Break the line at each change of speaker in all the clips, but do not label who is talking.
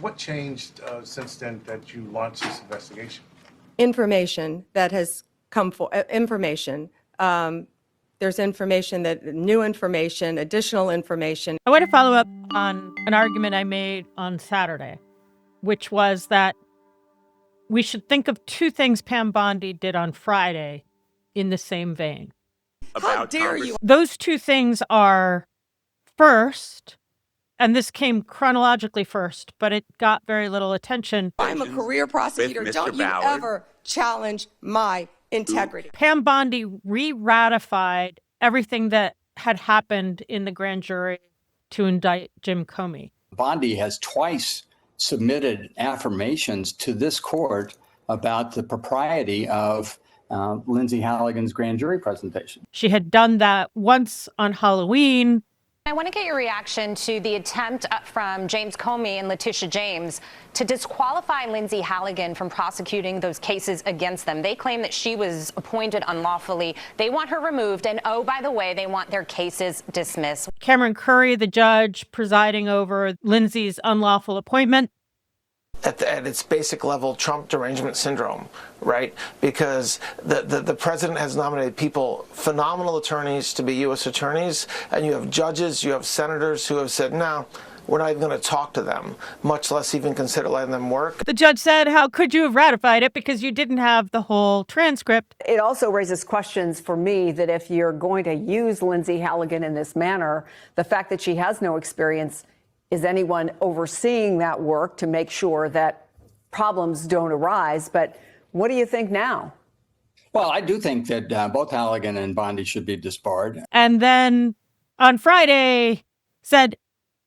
What changed since then that you launched this investigation?
Information that has come for information. There's information new information, additional information.
I want to follow up on an argument I made on Saturday, which was that we should think of two things Pam Bondi did on Friday in the same vein.
How dare you?
Those two things are, first, and this came chronologically first, but it got very little attention.
I'm a career prosecutor. Don't you ever challenge my integrity.
Pam Bondi re-ratified everything that had happened in the grand jury to indict Jim Comey.
Bondi has twice submitted affirmations to this court about the propriety of Lindsay Halligan's grand jury presentation.
She had done that once on Halloween.
I want to get your reaction to the attempt from James Comey and Letitia James to disqualify Lindsay Halligan from prosecuting those cases against them. They claim that she was appointed unlawfully. They want her removed. And oh, by the way, they want their cases dismissed.
Cameron Curry, the judge presiding over Lindsay's unlawful appointment.
At its basic level, Trump derangement syndrome, right? Because the president has nominated people, phenomenal attorneys, to be U.S. attorneys, and you have judges, you have senators who have said, no, we're not even going to talk to them, much less even consider letting them work.
The judge said, how could you have ratified it? Because you didn't have the whole transcript.
It also raises questions for me that if you're going to use Lindsay Halligan in this manner, the fact that she has no experience, is anyone overseeing that work to make sure that problems don't arise? But what do you think now?
Well, I do think that both Halligan and Bondi should be disbarred.
And then on Friday said,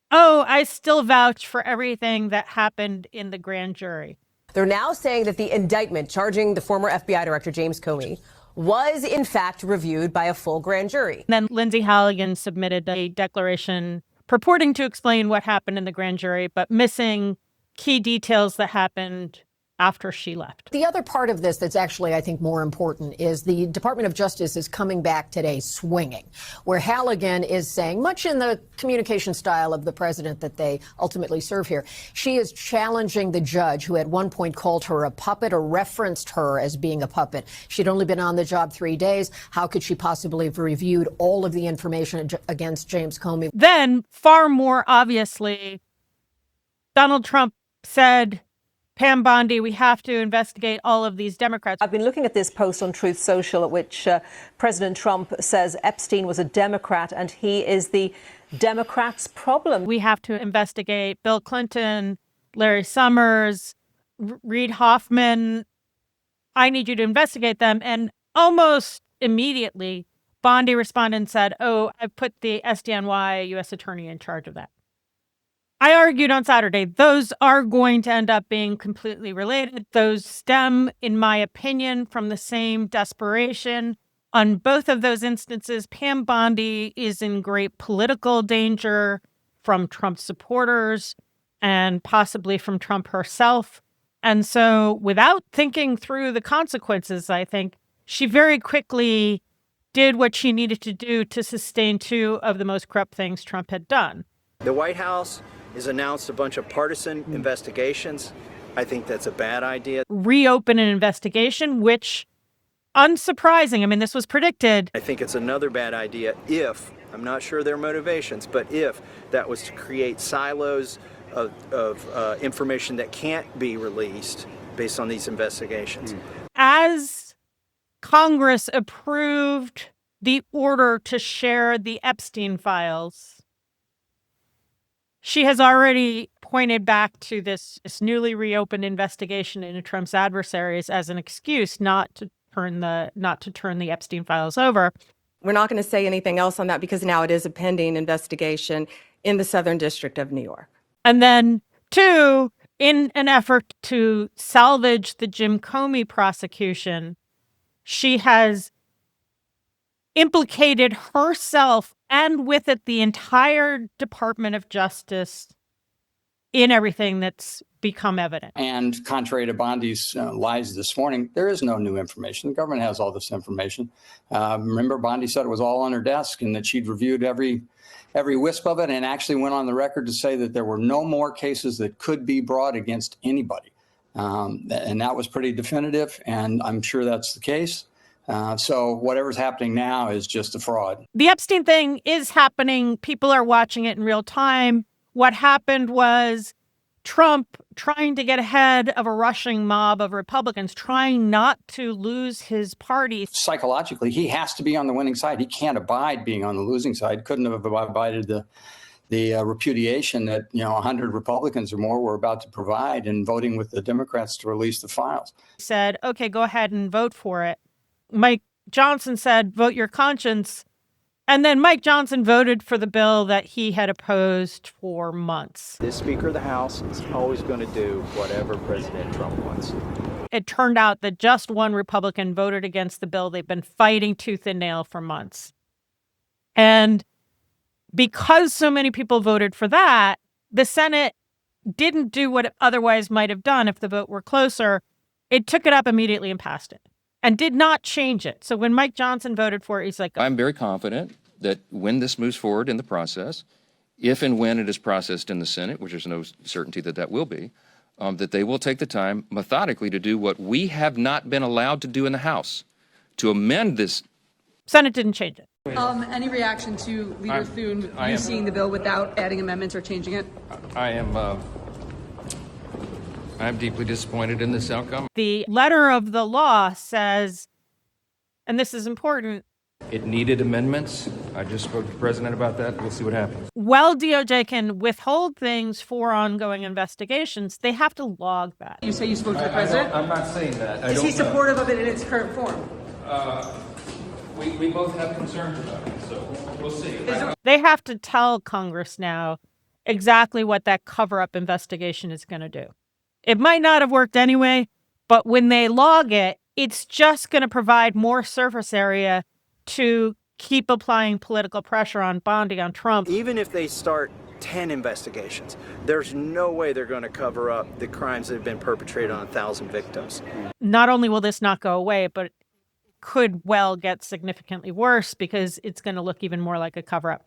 oh, I still vouch for everything that happened in the grand jury.
They're now saying that the indictment charging the former FBI director James Comey was in fact reviewed by a full grand jury.
And then Lindsay Halligan submitted a declaration purporting to explain what happened in the grand jury, but missing key details that happened after she left.
The other part of this that's actually, I think, more important is the Department of Justice is coming back today swinging, where Halligan is saying, much in the communication style of the president that they ultimately serve here, she is challenging the judge who at one point called her a puppet or referenced her as being a puppet. She'd only been on the job 3 days. How could she possibly have reviewed all of the information against James Comey?
Then, far more obviously, Donald Trump said, Pam Bondi, we have to investigate all of these Democrats.
I've been looking at this post on Truth Social at which President Trump says Epstein was a Democrat and he is the Democrats' problem.
We have to investigate Bill Clinton, Larry Summers, Reid Hoffman. I need you to investigate them. And almost immediately, Bondi responded and said, oh, I've put the SDNY U.S. attorney in charge of that. I argued on Saturday, those are going to end up being completely related. Those stem, in my opinion, from the same desperation. On both of those instances, Pam Bondi is in great political danger from Trump supporters and possibly from Trump herself. And so without thinking through the consequences, I think she very quickly did what she needed to do to sustain two of the most corrupt things Trump had done.
The White House has announced a bunch of partisan investigations. I think that's a bad idea.
Reopen an investigation, which, unsurprising, I mean, this was predicted.
I think it's another bad idea if, I'm not sure their motivations, but if that was to create silos of information that can't be released based on these investigations.
As Congress approved the order to share the Epstein files, she has already pointed back to this newly reopened investigation into Trump's adversaries as an excuse not to turn the Epstein files over.
We're not going to say anything else on that because now it is a pending investigation in the Southern District of New York.
And then, two, in an effort to salvage the Jim Comey prosecution, she has implicated herself and with it the entire Department of Justice in everything that's become evident.
And contrary to Bondi's lies this morning, there is no new information. The government has all this information. Remember, Bondi said it was all on her desk and that she'd reviewed every wisp of it, and actually went on the record to say that there were no more cases that could be brought against anybody. And that was pretty definitive, and I'm sure that's the case. So whatever's happening now is just a fraud.
The Epstein thing is happening. People are watching it in real time. What happened was Trump trying to get ahead of a rushing mob of Republicans, trying not to lose his party.
Psychologically, he has to be on the winning side. He can't abide being on the losing side. Couldn't have abided the repudiation that 100 Republicans or more were about to provide in voting with the Democrats to release the files.
He said, okay, go ahead and vote for it. Mike Johnson said, vote your conscience. And then Mike Johnson voted for the bill that he had opposed for months.
The Speaker of the House is always going to do whatever President Trump wants.
It turned out that just one Republican voted against the bill they've been fighting tooth and nail for months. And because so many people voted for that, the Senate didn't do what it otherwise might have done if the vote were closer. It took it up immediately and passed it and did not change it. So when Mike Johnson voted for it, he's like,
I'm very confident that when this moves forward in the process, if and when it is processed in the Senate, which there's no certainty that that will be, that they will take the time methodically to do what we have not been allowed to do in the House, to amend this. Senate
didn't change it.
Any reaction to Leader Thune seeing the bill without adding amendments or changing it?
I'm deeply disappointed in this outcome.
The letter of the law says, and this is important,
It needed amendments. I just spoke to the president about that. We'll see what happens.
While DOJ can withhold things for ongoing investigations, they have to log that.
You say you spoke to the president?
I'm not saying that.
Is he supportive of it in its current form?
We both have concerns about it, so we'll see.
They have to tell Congress now exactly what that cover-up investigation is going to do. It might not have worked anyway, but when they log it, it's just going to provide more surface area to keep applying political pressure on Bondi, on Trump.
Even if they start 10 investigations, there's no way they're going to cover up the crimes that have been perpetrated on 1,000 victims.
Not only will this not go away, but it could well get significantly worse because it's going to look even more like a cover-up.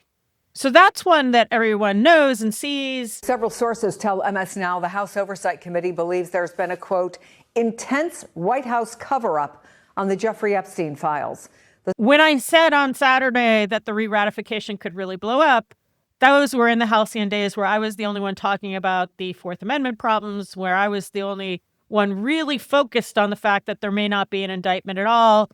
So that's one that everyone knows and sees.
Several sources tell MS Now the House Oversight Committee believes there's been a, quote, intense White House cover-up on the Jeffrey Epstein files.
When I said on Saturday that the re-ratification could really blow up, those were in the halcyon days where I was the only one talking about the Fourth Amendment problems, where I was the only one really focused on the fact that there may not be an indictment at all.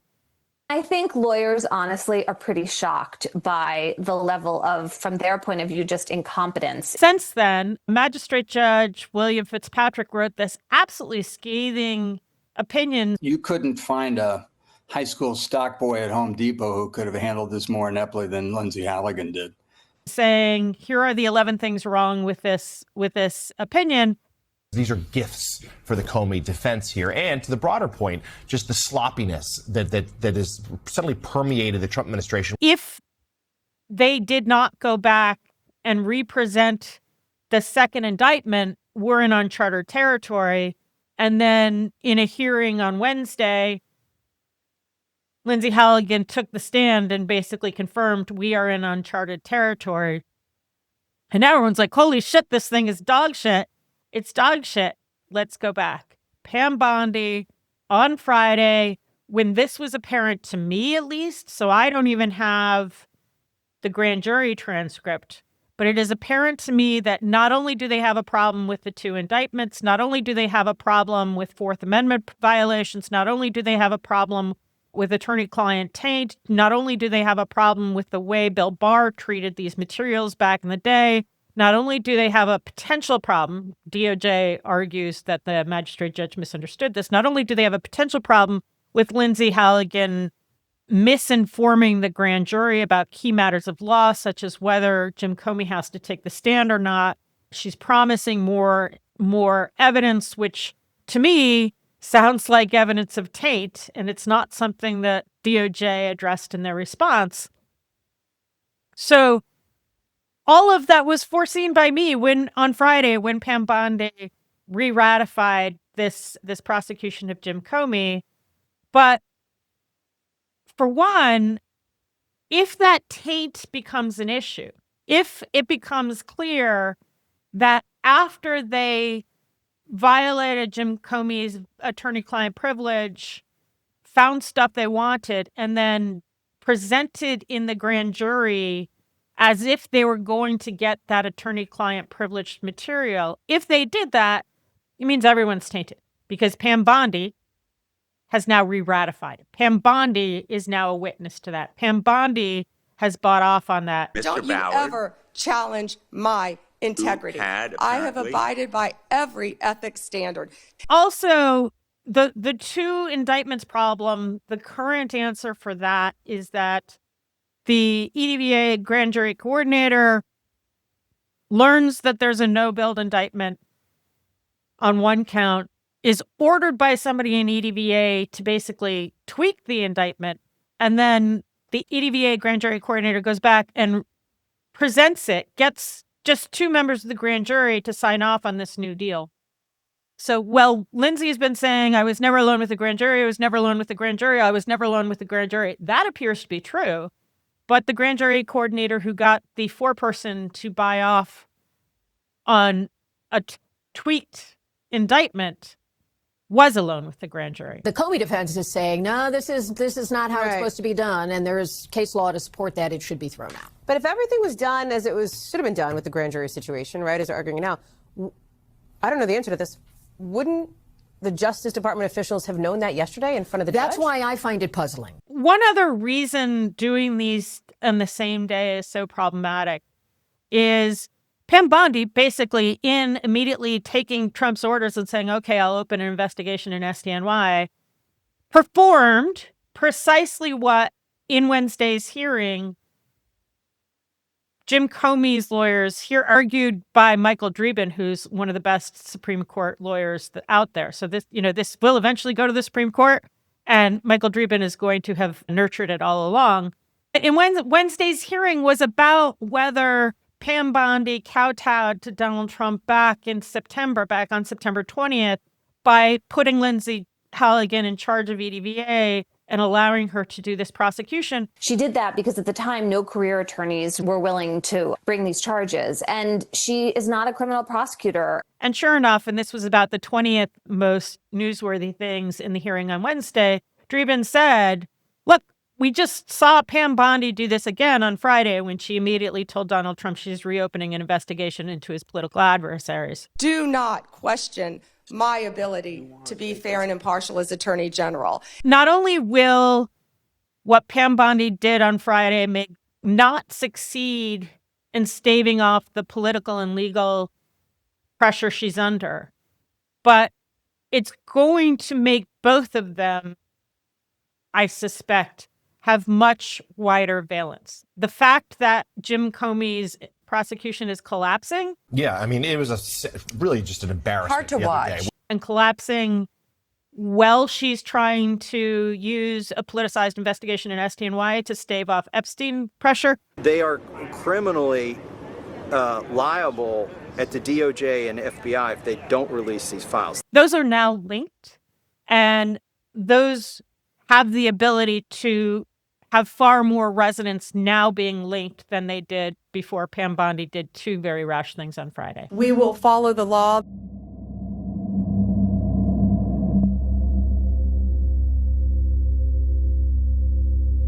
I think lawyers, honestly, are pretty shocked by the level of, from their point of view, just incompetence.
Since then, Magistrate Judge William Fitzpatrick wrote this absolutely scathing opinion.
You couldn't find a high school stock boy at Home Depot who could have handled this more ineptly than Lindsay Halligan did.
Saying, here are the 11 things wrong with this opinion.
These are gifts for the Comey defense here. And to the broader point, just the sloppiness that has suddenly permeated the Trump administration.
If they did not go back and represent the second indictment, we're in uncharted territory. And then in a hearing on Wednesday, Lindsay Halligan took the stand and basically confirmed we are in uncharted territory. And now everyone's like, holy shit, this thing is dog shit. It's dog shit. Let's go back. Pam Bondi on Friday, when this was apparent to me at least, so I don't even have the grand jury transcript, but it is apparent to me that not only do they have a problem with the two indictments, not only do they have a problem with Fourth Amendment violations, not only do they have a problem with attorney-client taint, not only do they have a problem with the way Bill Barr treated these materials back in the day, not only do they have a potential problem, DOJ argues that the magistrate judge misunderstood this, not only do they have a potential problem with Lindsay Halligan misinforming the grand jury about key matters of law, such as whether Jim Comey has to take the stand or not. She's promising more evidence, which to me sounds like evidence of taint, and it's not something that DOJ addressed in their response. So all of that was foreseen by me when on Friday, when Pam Bondi re-ratified this prosecution of Jim Comey. But for one, if that taint becomes an issue, if it becomes clear that after they violated Jim Comey's attorney-client privilege, found stuff they wanted, and then presented in the grand jury as if they were going to get that attorney-client privileged material, if they did that, it means everyone's tainted because Pam Bondi has now re-ratified it. Pam Bondi is now a witness to that. Pam Bondi has bought off on that.
Don't you ever challenge my integrity. I have abided by every ethics standard.
Also, the two indictments problem, the current answer for that is that the EDVA grand jury coordinator learns that there's a no-build indictment on one count, is ordered by somebody in EDVA to basically tweak the indictment, and then the EDVA grand jury coordinator goes back and presents it, gets just two members of the grand jury to sign off on this new deal. So, well, Lindsay's been saying, I was never alone with the grand jury, I was never alone with the grand jury, I was never alone with the grand jury. That appears to be true. But the grand jury coordinator who got the foreperson to buy off on a tweaked indictment was alone with the grand jury.
The Comey defense is saying, no, this is not how it's supposed to be done, and there's case law to support that. It should be thrown out.
But if everything was done as it should have been done with the grand jury situation, right, as they're arguing now, I don't know the answer to this. Wouldn't the Justice Department officials have known that yesterday in front of the judge?
That's why I find it puzzling.
One other reason doing these on the same day is so problematic is Pam Bondi basically immediately taking Trump's orders and saying, okay, I'll open an investigation in SDNY, performed precisely what in Wednesday's hearing Jim Comey's lawyers here, argued by Michael Dreeben, who's one of the best Supreme Court lawyers out there. So this will eventually go to the Supreme Court, and Michael Dreeben is going to have nurtured it all along. And Wednesday's hearing was about whether Pam Bondi kowtowed to Donald Trump back on September 20th, by putting Lindsay Halligan in charge of EDVA and allowing her to do this prosecution.
She did that because at the time, no career attorneys were willing to bring these charges. And she is not a criminal prosecutor.
And sure enough, and this was about the 20th most newsworthy things in the hearing on Wednesday, Dreeben said, look, we just saw Pam Bondi do this again on Friday when she immediately told Donald Trump she's reopening an investigation into his political adversaries.
Do not question my ability to be fair and impartial as Attorney General.
Not only will what Pam Bondi did on Friday not succeed in staving off the political and legal pressure she's under, but it's going to make both of them, I suspect, have much wider valence. The fact that Jim Comey's prosecution is collapsing.
Yeah, I mean, it was really just an embarrassment.
Hard to watch.
And collapsing while she's trying to use a politicized investigation in SDNY to stave off Epstein pressure.
They are criminally liable at the DOJ and FBI if they don't release these files.
Those are now linked, and those have the ability to have far more resonance now being linked than they did before Pam Bondi did two very rash things on Friday.
We will follow the law.